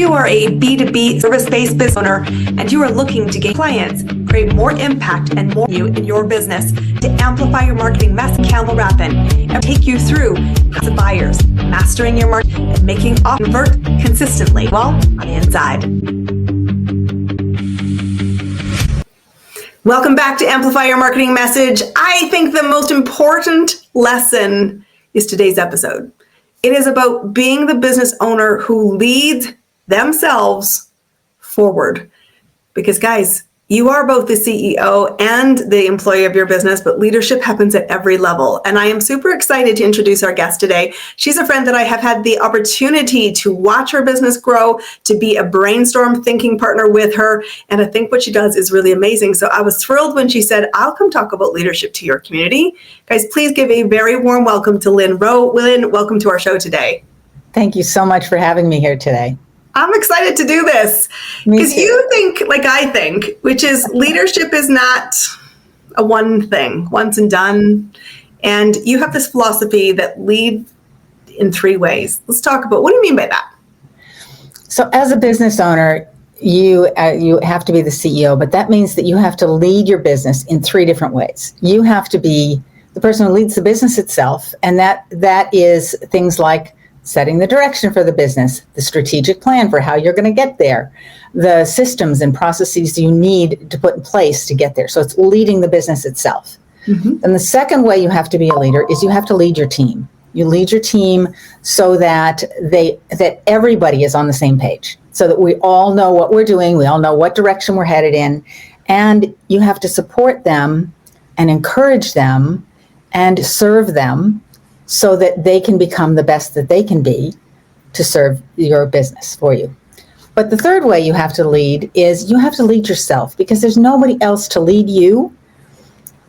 you are a B2B service-based business owner and you are looking to gain clients, create more impact and more value in your business to amplify your marketing message, Campbell Rappin, and take you through how to buyers, mastering your market, and making offers convert consistently, well, on the inside. Welcome back to Amplify Your Marketing Message. I think the most important lesson is today's episode. It is about being the business owner who leads themselves forward. Because guys, you are both the CEO and the employee of your business, but leadership happens at every level. And I am super excited to introduce our guest today. She's a friend that I have had the opportunity to watch her business grow, to be a brainstorm thinking partner with her. And I think what she does is really amazing. So I was thrilled when she said, I'll come talk about leadership to your community. Guys, please give a very warm welcome to Lynne Roe. Lynne, welcome to our show today. Thank you so much for having me here today. I'm excited to do this because you think like I think, which is leadership is not a one thing, once and done. And you have this philosophy that lead in three ways. Let's talk about, what do you mean by that? So as a business owner, you have to be the CEO, but that means that you have to lead your business in three different ways. You have to be the person who leads the business itself. And that is things like setting the direction for the business, the strategic plan for how you're going to get there, the systems and processes you need to put in place to get there. So it's leading the business itself. Mm-hmm. And the second way you have to be a leader is you have to lead your team. You lead your team so that everybody is on the same page, so that we all know what we're doing, we all know what direction we're headed in, and you have to support them and encourage them and serve them so that they can become the best that they can be to serve your business for you. But the third way you have to lead is you have to lead yourself, because there's nobody else to lead you.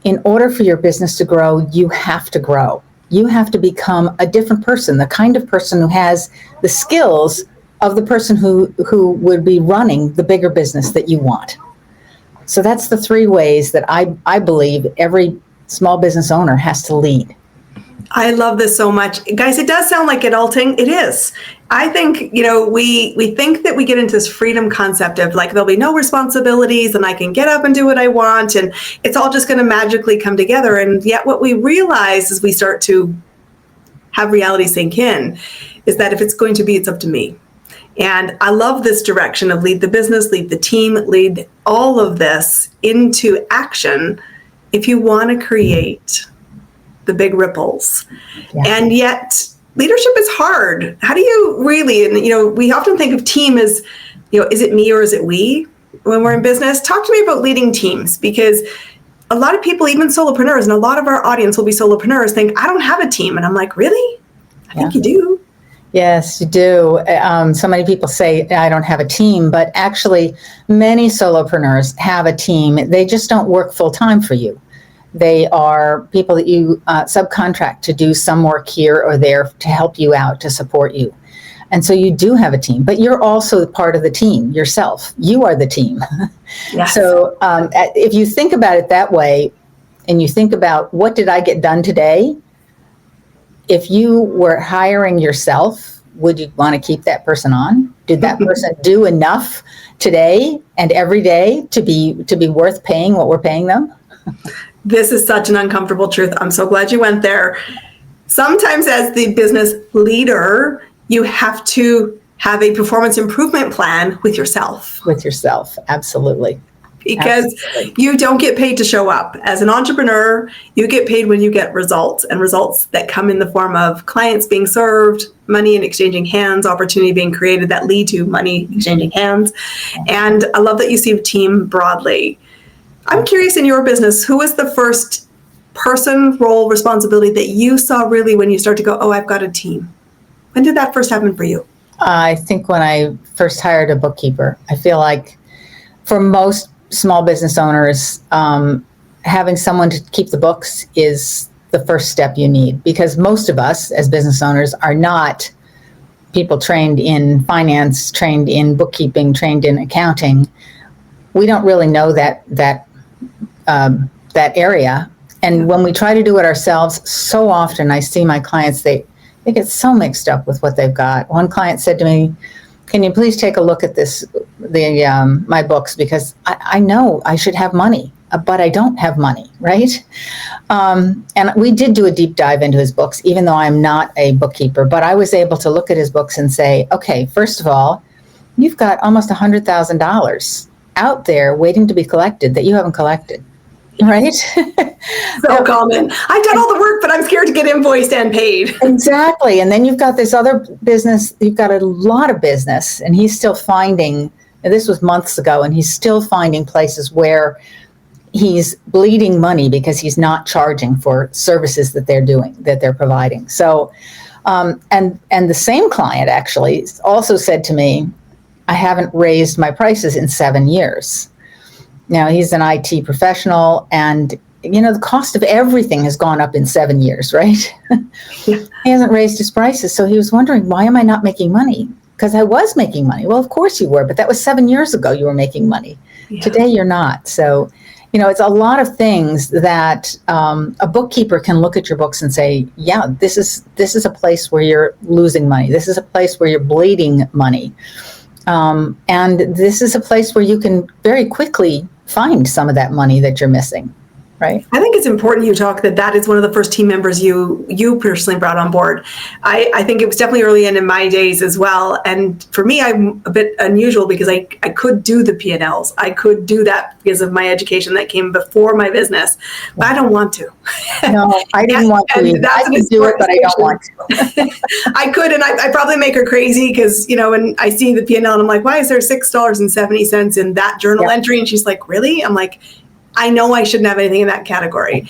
In order for your business to grow, you have to grow. You have to become a different person, the kind of person who has the skills of the person who would be running the bigger business that you want. So that's the three ways that I believe every small business owner has to lead. I love this so much. Guys, it does sound like adulting. It is. I think, we think that we get into this freedom concept of like, there'll be no responsibilities and I can get up and do what I want and it's all just going to magically come together. And yet what we realize as we start to have reality sink in is that if it's going to be, it's up to me. And I love this direction of lead the business, lead the team, lead all of this into action if you want to create the big ripples. Yeah. And yet leadership is hard. How do you really, and we often think of team as, is it me or is it we when we're in business? Talk to me about leading teams, because a lot of people, even solopreneurs, and a lot of our audience will be solopreneurs, think, I don't have a team. And I'm like, really? I think you do. Yes, you do. So many people say, I don't have a team, but actually many solopreneurs have a team. They just don't work full time for you. They are people that you subcontract to do some work here or there to help you out, to support you. And so you do have a team, but you're also part of the team yourself. You are the team. Yes. So if you think about it that way, and you think about, what did I get done today? If you were hiring yourself, would you want to keep that person on? Did that person do enough today and every day to be worth paying what we're paying them? This is such an uncomfortable truth. I'm so glad you went there. Sometimes as the business leader, you have to have a performance improvement plan with yourself. With yourself, absolutely. Because you don't get paid to show up. As an entrepreneur, you get paid when you get results, and results that come in the form of clients being served, money in exchanging hands, opportunity being created that lead to money exchanging hands. And I love that you see the team broadly. I'm curious, in your business, who was the first person, role, responsibility that you saw really when you start to go, oh, I've got a team? When did that first happen for you? I think when I first hired a bookkeeper. I feel like for most small business owners, having someone to keep the books is the first step you need, because most of us as business owners are not people trained in finance, trained in bookkeeping, trained in accounting. We don't really know that area. And when we try to do it ourselves, so often I see my clients, they get so mixed up with what they've got. One client said to me, can you please take a look at my books, because I know I should have money, but I don't have money, right? And we did do a deep dive into his books, even though I'm not a bookkeeper, but I was able to look at his books and say, okay, first of all, you've got almost $100,000 out there waiting to be collected that you haven't collected. Right? So common. I've done all the work, but I'm scared to get invoiced and paid. Exactly. And then you've got this other business. You've got a lot of business, and he's still finding, and this was months ago, and he's still finding places where he's bleeding money because he's not charging for services that they're providing. So, and the same client actually also said to me, I haven't raised my prices in 7 years. Now, he's an IT professional, and, the cost of everything has gone up in 7 years, right? Yeah. He hasn't raised his prices. So he was wondering, why am I not making money? Because I was making money. Well, of course you were, but that was 7 years ago you were making money. Yeah. Today you're not. So, it's a lot of things that a bookkeeper can look at your books and say, yeah, this is a place where you're losing money. This is a place where you're bleeding money. And this is a place where you can very quickly find some of that money that you're missing, right? I think it's important you talk that is one of the first team members you personally brought on board. I think it was definitely early in my days as well. And for me, I'm a bit unusual because I could do the P&Ls. I could do that because of my education that came before my business, but I don't want to. No, I didn't want to. I could do it, but I don't want to. I could, and I probably make her crazy because, when I see the P&L and I'm like, why is there $6.70 in that journal entry? And she's like, really? I'm like, I know I shouldn't have anything in that category,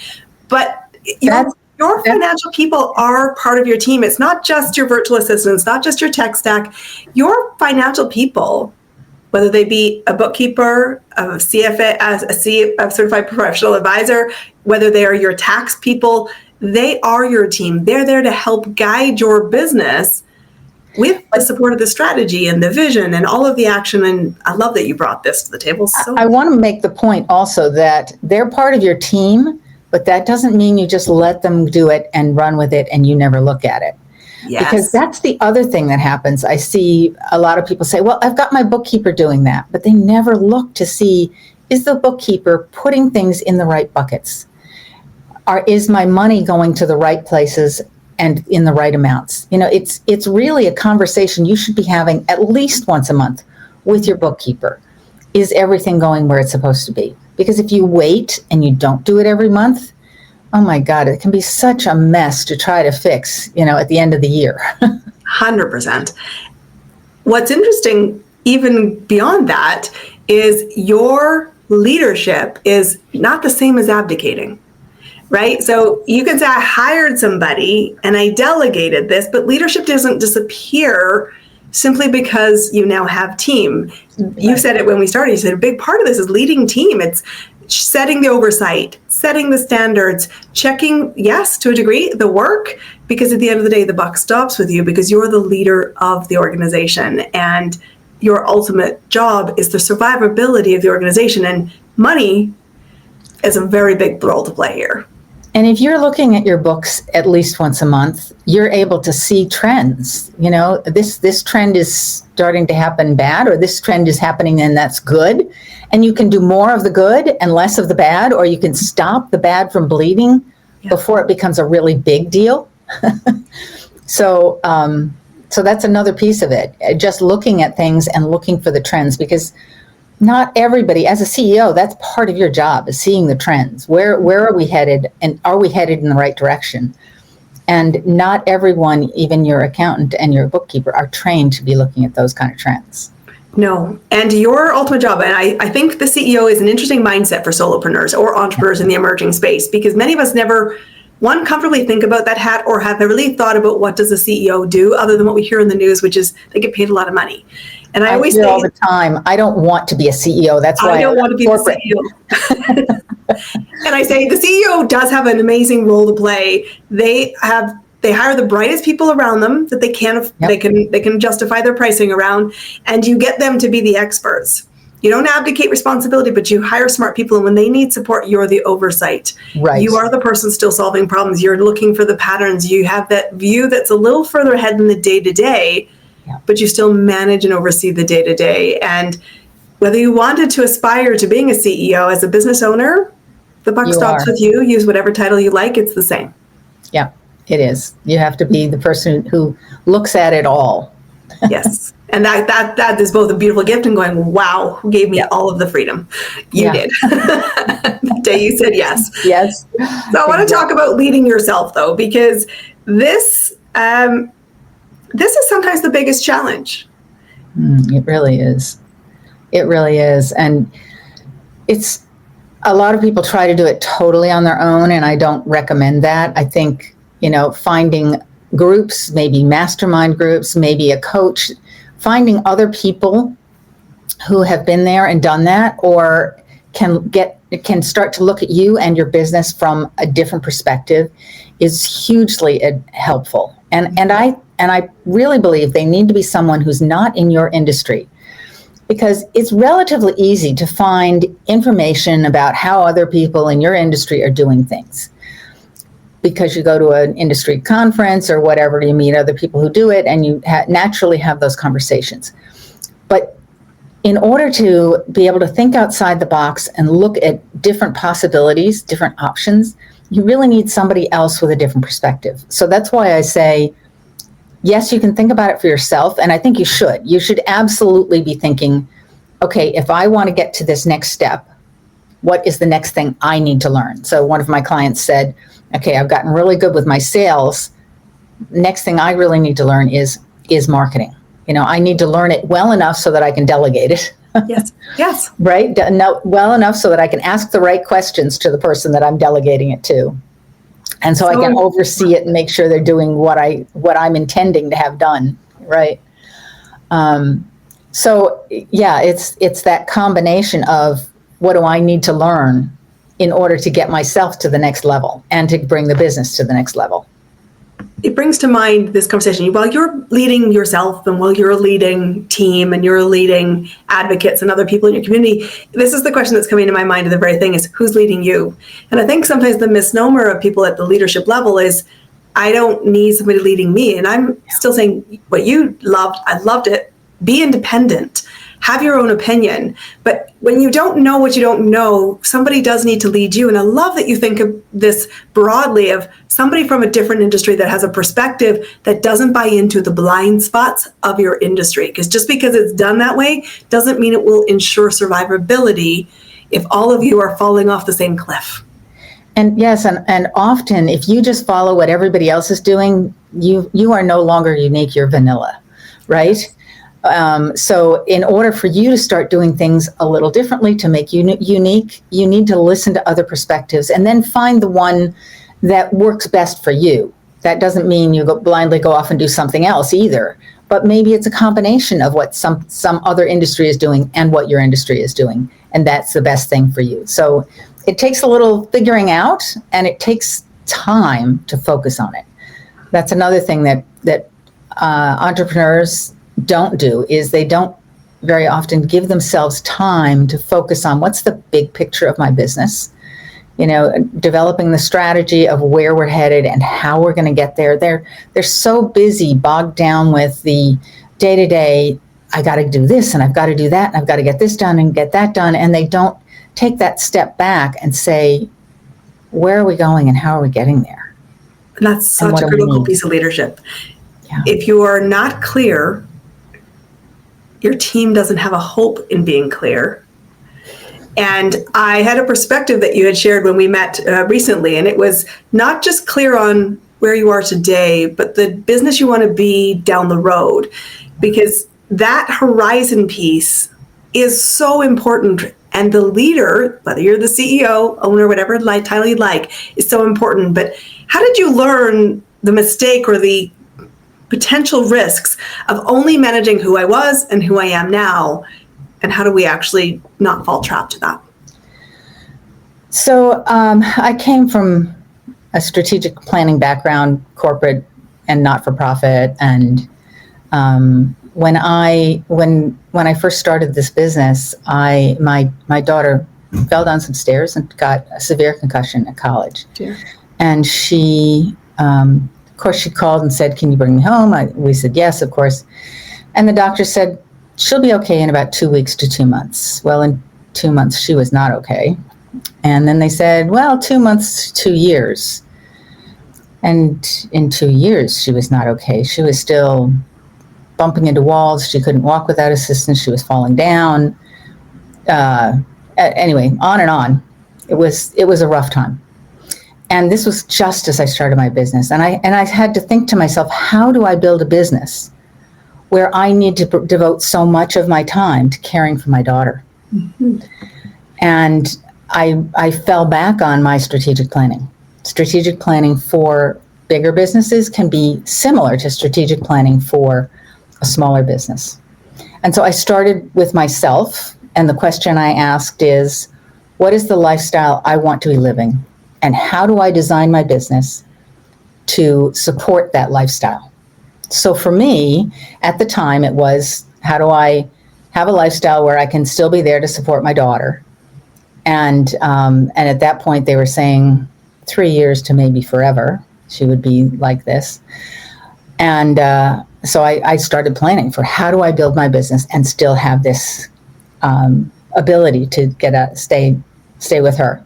but your financial people are part of your team. It's not just your virtual assistants, not just your tech stack. Your financial people, whether they be a bookkeeper, a CFA, a certified professional advisor, whether they are your tax people, they are your team. They're there to help guide your business with the support of the strategy and the vision and all of the action. And I love that you brought this to the table. So I want to make the point also that they're part of your team, but that doesn't mean you just let them do it and run with it and you never look at it. Yes. Because that's the other thing that happens. I see a lot of people say, well, I've got my bookkeeper doing that, but they never look to see, is the bookkeeper putting things in the right buckets? Or is my money going to the right places and in the right amounts? It's really a conversation you should be having at least once a month with your bookkeeper. Is everything going where it's supposed to be? Because if you wait and you don't do it every month, oh my God, it can be such a mess to try to fix, at the end of the year. 100%. What's interesting, even beyond that, is your leadership is not the same as abdicating. Right? So you can say, I hired somebody and I delegated this, but leadership doesn't disappear simply because you now have team. You said it when we started. You said a big part of this is leading team. It's setting the oversight, setting the standards, checking, yes, to a degree, the work, because at the end of the day, the buck stops with you because you're the leader of the organization. And your ultimate job is the survivability of the organization. And money is a very big role to play here. And if you're looking at your books at least once a month, you're able to see trends. This trend is starting to happen bad, or this trend is happening and that's good. And you can do more of the good and less of the bad, or you can stop the bad from bleeding before it becomes a really big deal. So that's another piece of it. Just looking at things and looking for the trends, because not everybody, as a CEO, that's part of your job, is seeing the trends. Where are we headed, and are we headed in the right direction? And not everyone, even your accountant and your bookkeeper, are trained to be looking at those kind of trends. No. And your ultimate job, and I think the CEO is an interesting mindset for solopreneurs or entrepreneurs in the emerging space, because many of us never, one, comfortably think about that hat or have really thought about what does a CEO do other than what we hear in the news, which is they get paid a lot of money. And I always say all the time, I don't want to be a CEO. That's why I don't want to be the CEO. And I say the CEO does have an amazing role to play. They hire the brightest people around them that they can justify their pricing around, and you get them to be the experts. You don't abdicate responsibility, but you hire smart people, and when they need support, you're the oversight. Right. You are the person still solving problems. You're looking for the patterns. You have that view that's a little further ahead than the day-to-day, Yeah. but you still manage and oversee the day-to-day. And whether you wanted to aspire to being a CEO, as a business owner, the buck You stops are. with you. Use whatever title you like. It's the same. Yeah, it is. You have to be the person who looks at it all. Yes. And that is both a beautiful gift and going, wow, who gave me all of the freedom? You Yeah. did. The day you said yes. Yes. So I want to talk about leading yourself, though, because this is sometimes the biggest challenge. It really is. It really is. And it's a lot of people try to do it totally on their own, and I don't recommend that. I think, finding groups, maybe mastermind groups, maybe a coach, finding other people who have been there and done that, or can start to look at you and your business from a different perspective is hugely helpful. And I really believe they need to be someone who's not in your industry, because it's relatively easy to find information about how other people in your industry are doing things. Because you go to an industry conference or whatever, you meet other people who do it, and you naturally have those conversations. But in order to be able to think outside the box and look at different possibilities, different options, you really need somebody else with a different perspective. So that's why I say, yes, you can think about it for yourself, and I think you should. You should absolutely be thinking, okay, if I want to get to this next step, what is the next thing I need to learn? So one of my clients said, okay, I've gotten really good with my sales. Next thing I really need to learn is marketing. I need to learn it well enough so that I can delegate it. Yes. Yes. Right? Well enough so that I can ask the right questions to the person that I'm delegating it to. And so I can oversee it and make sure they're doing what I'm intending to have done. Right. So yeah, it's that combination of what do I need to learn in order to get myself to the next level and to bring the business to the next level. It brings to mind this conversation. While you're leading yourself and while you're leading team and you're leading advocates and other people in your community, this is the question that's coming to my mind. The very thing is, who's leading you? And I think sometimes the misnomer of people at the leadership level is, I don't need somebody leading me. And I'm still saying what you loved, I loved it. Be independent. Have your own opinion. But when you don't know what you don't know, somebody does need to lead you. And I love that you think of this broadly, of somebody from a different industry that has a perspective that doesn't buy into the blind spots of your industry. Because just because it's done that way doesn't mean it will ensure survivability if all of you are falling off the same cliff. And yes, and often if you just follow what everybody else is doing, you are no longer unique, you're vanilla, right? So in order for you to start doing things a little differently to make you unique, you need to listen to other perspectives and then find the one that works best for you. That doesn't mean you blindly go off and do something else either, but maybe it's a combination of what some other industry is doing and what your industry is doing, and that's the best thing for you. So it takes a little figuring out, and it takes time to focus on it. That's another thing that entrepreneurs don't do, is they don't very often give themselves time to focus on what's the big picture of my business, developing the strategy of where we're headed and how we're going to get there. They're so busy, bogged down with the day-to-day, I got to do this and I've got to do that and I've got to get this done and get that done, and they don't take that step back and say, where are we going and how are we getting there? And that's such a critical piece of leadership. Yeah. If you are not clear, your team doesn't have a hope in being clear. And I had a perspective that you had shared when we met recently, and it was not just clear on where you are today, but the business you want to be down the road, because that horizon piece is so important. And the leader, whether you're the CEO, owner, whatever title you'd like, is so important. But how did you learn the mistake or the potential risks of only managing who I was and who I am now? And how do we actually not fall trapped to that? So I came from a strategic planning background, corporate and not-for-profit. And when I first started this business, my daughter fell down some stairs and got a severe concussion at college. Yeah. And she, of course, she called and said, "Can you bring me home?" We said yes, of course. And the doctor said, she'll be okay in about 2 weeks to 2 months. Well, in 2 months, she was not okay. And then they said, well, 2 months, 2 years. And in 2 years, she was not okay. She was still bumping into walls. She couldn't walk without assistance. She was falling down. Anyway, on and on. It was a rough time. And this was just as I started my business. And I had to think to myself, how do I build a business where I need to devote so much of my time to caring for my daughter? Mm-hmm. And I fell back on my strategic planning. Strategic planning for bigger businesses can be similar to strategic planning for a smaller business. And so I started with myself, and the question I asked is, what is the lifestyle I want to be living? And how do I design my business to support that lifestyle? So for me, at the time, it was, how do I have a lifestyle where I can still be there to support my daughter? And at that point, they were saying 3 years to maybe forever, she would be like this. And so I started planning for, how do I build my business and still have this ability to stay with her.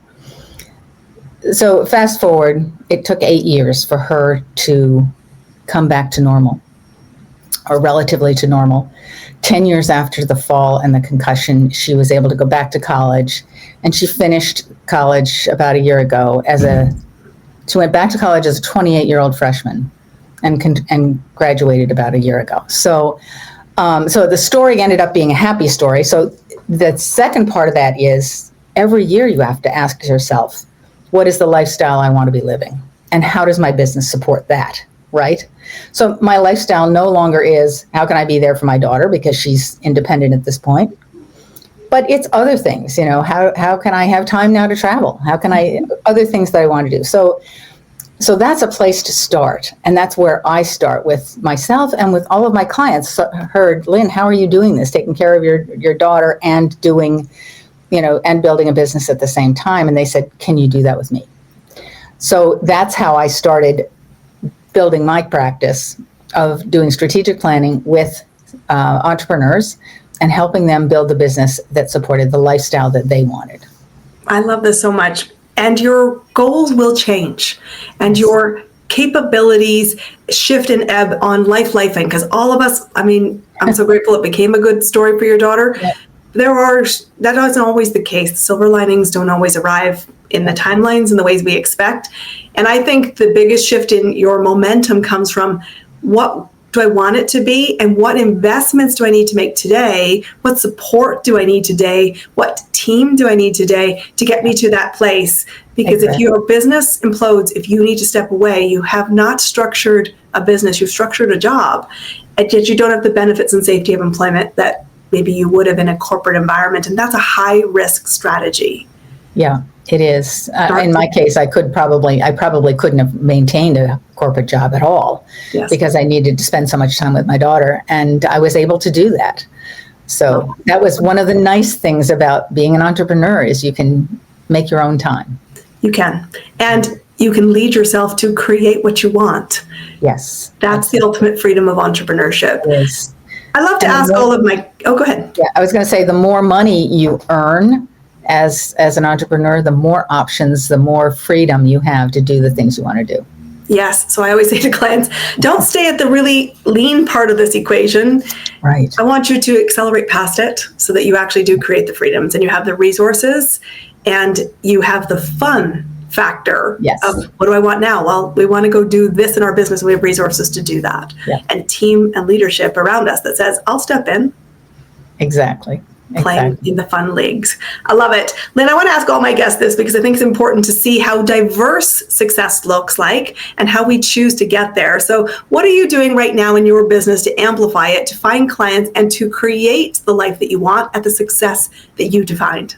So fast forward, it took 8 years for her to come back to normal, or relatively to normal. 10 years after the fall and the concussion, she was able to go back to college, and she finished college about a year ago she went back to college as a 28-year-old freshman and graduated about a year ago. So the story ended up being a happy story. So the second part of that is, every year you have to ask yourself, what is the lifestyle I want to be living? And how does my business support that, right? So my lifestyle no longer is, how can I be there for my daughter because she's independent at this point? But it's other things, how can I have time now to travel? Other things that I want to do. So that's a place to start. And that's where I start with myself and with all of my clients. So heard, Lynne, how are you doing this? Taking care of your daughter and doing, and building a business at the same time. And they said, can you do that with me? So that's how I started building my practice of doing strategic planning with entrepreneurs and helping them build the business that supported the lifestyle that they wanted. I love this so much. And your goals will change, and your capabilities shift and ebb on lifing, because all of us, I'm so grateful it became a good story for your daughter. Yeah. That isn't always the case. The silver linings don't always arrive in the timelines and the ways we expect. And I think the biggest shift in your momentum comes from, what do I want it to be? And what investments do I need to make today? What support do I need today? What team do I need today to get me to that place? Because If your business implodes, if you need to step away, you have not structured a business, you've structured a job, and yet you don't have the benefits and safety of employment that maybe you would have in a corporate environment. And that's a high risk strategy. Yeah, it is. In my case, I probably couldn't have maintained a corporate job at all. Yes. Because I needed to spend so much time with my daughter, and I was able to do that. So that was one of the nice things about being an entrepreneur, is you can make your own time. You can. And you can lead yourself to create what you want. Yes. That's the ultimate freedom of entrepreneurship. Yes. I love to ask all of my, go ahead. Yeah, I was going to say, the more money you earn as an entrepreneur, the more options, the more freedom you have to do the things you want to do. Yes. So I always say to clients, don't stay at the really lean part of this equation. Right. I want you to accelerate past it so that you actually do create the freedoms, and you have the resources, and you have the fun factor. Yes. Of, what do I want now? Well, we want to go do this in our business. We have resources to do that. Yeah. And team and leadership around us that says, I'll step in. Exactly. Playing in the fun leagues. I love it. Lynne, I want to ask all my guests this, because I think it's important to see how diverse success looks like and how we choose to get there. So what are you doing right now in your business to amplify it, to find clients, and to create the life that you want at the success that you defined?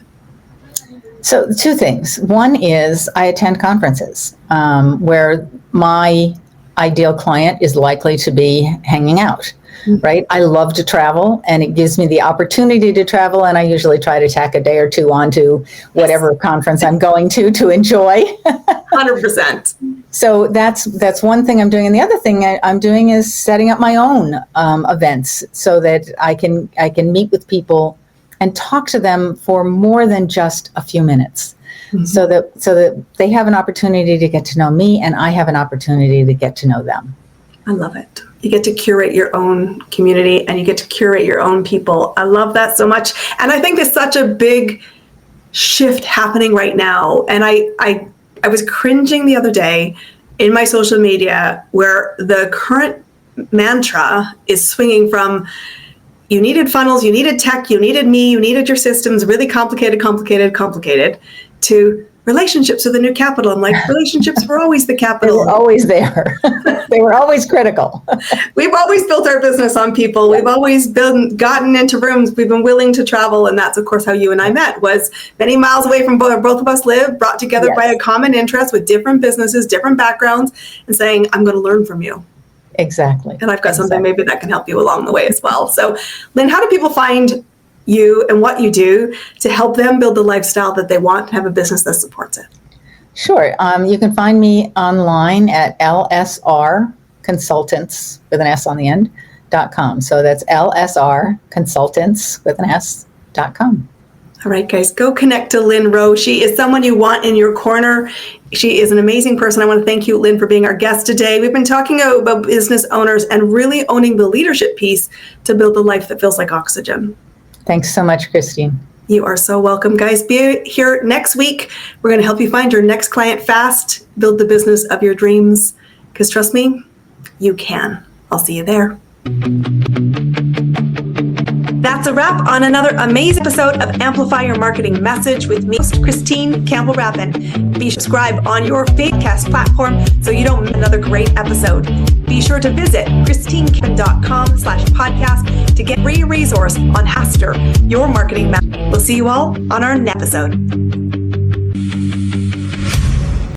So 2 things. One is, I attend conferences where my ideal client is likely to be hanging out. right? I love to travel, and it gives me the opportunity to travel, and I usually try to tack a day or two onto whatever conference I'm going to enjoy. 100%. So that's one thing I'm doing, and the other thing I'm doing is setting up my own events so that I can meet with people and talk to them for more than just a few minutes, so that they have an opportunity to get to know me, and I have an opportunity to get to know them. I love it. You get to curate your own community, and you get to curate your own people. I love that so much, and I think there's such a big shift happening right now. And I was cringing the other day in my social media where the current mantra is swinging from you needed funnels, you needed tech, you needed me, you needed your systems, really complicated, to relationships are the new capital. I'm like, relationships were always the capital. They were always there. They were always critical. We've always built our business on people. We've always gotten into rooms. We've been willing to travel. And that's, of course, how you and I met, was many miles away from both of us live, brought together by a common interest with different businesses, different backgrounds, and saying, I'm going to learn from you. Exactly. And I've got something maybe that can help you along the way as well. So, Lynne, how do people find you and what you do to help them build the lifestyle that they want and have a business that supports it? Sure. You can find me online at LSR Consultants with an S on the end .com. So that's LSR Consultants with an S.com. All right, guys, go connect to Lynne Roe. She is someone you want in your corner. She is an amazing person. I want to thank you, Lynne, for being our guest today. We've been talking about business owners and really owning the leadership piece to build a life that feels like oxygen. Thanks so much, Christine. You are so welcome, guys. Be here next week. We're going to help you find your next client fast, build the business of your dreams, because trust me, you can. I'll see you there. That's a wrap on another amazing episode of Amplify Your Marketing Message with me, host Christine Campbell-Rappin. Be sure to subscribe on your podcast platform so you don't miss another great episode. Be sure to visit christinekevin.com/podcast to get a free resource on Master Your Marketing Message. We'll see you all on our next episode.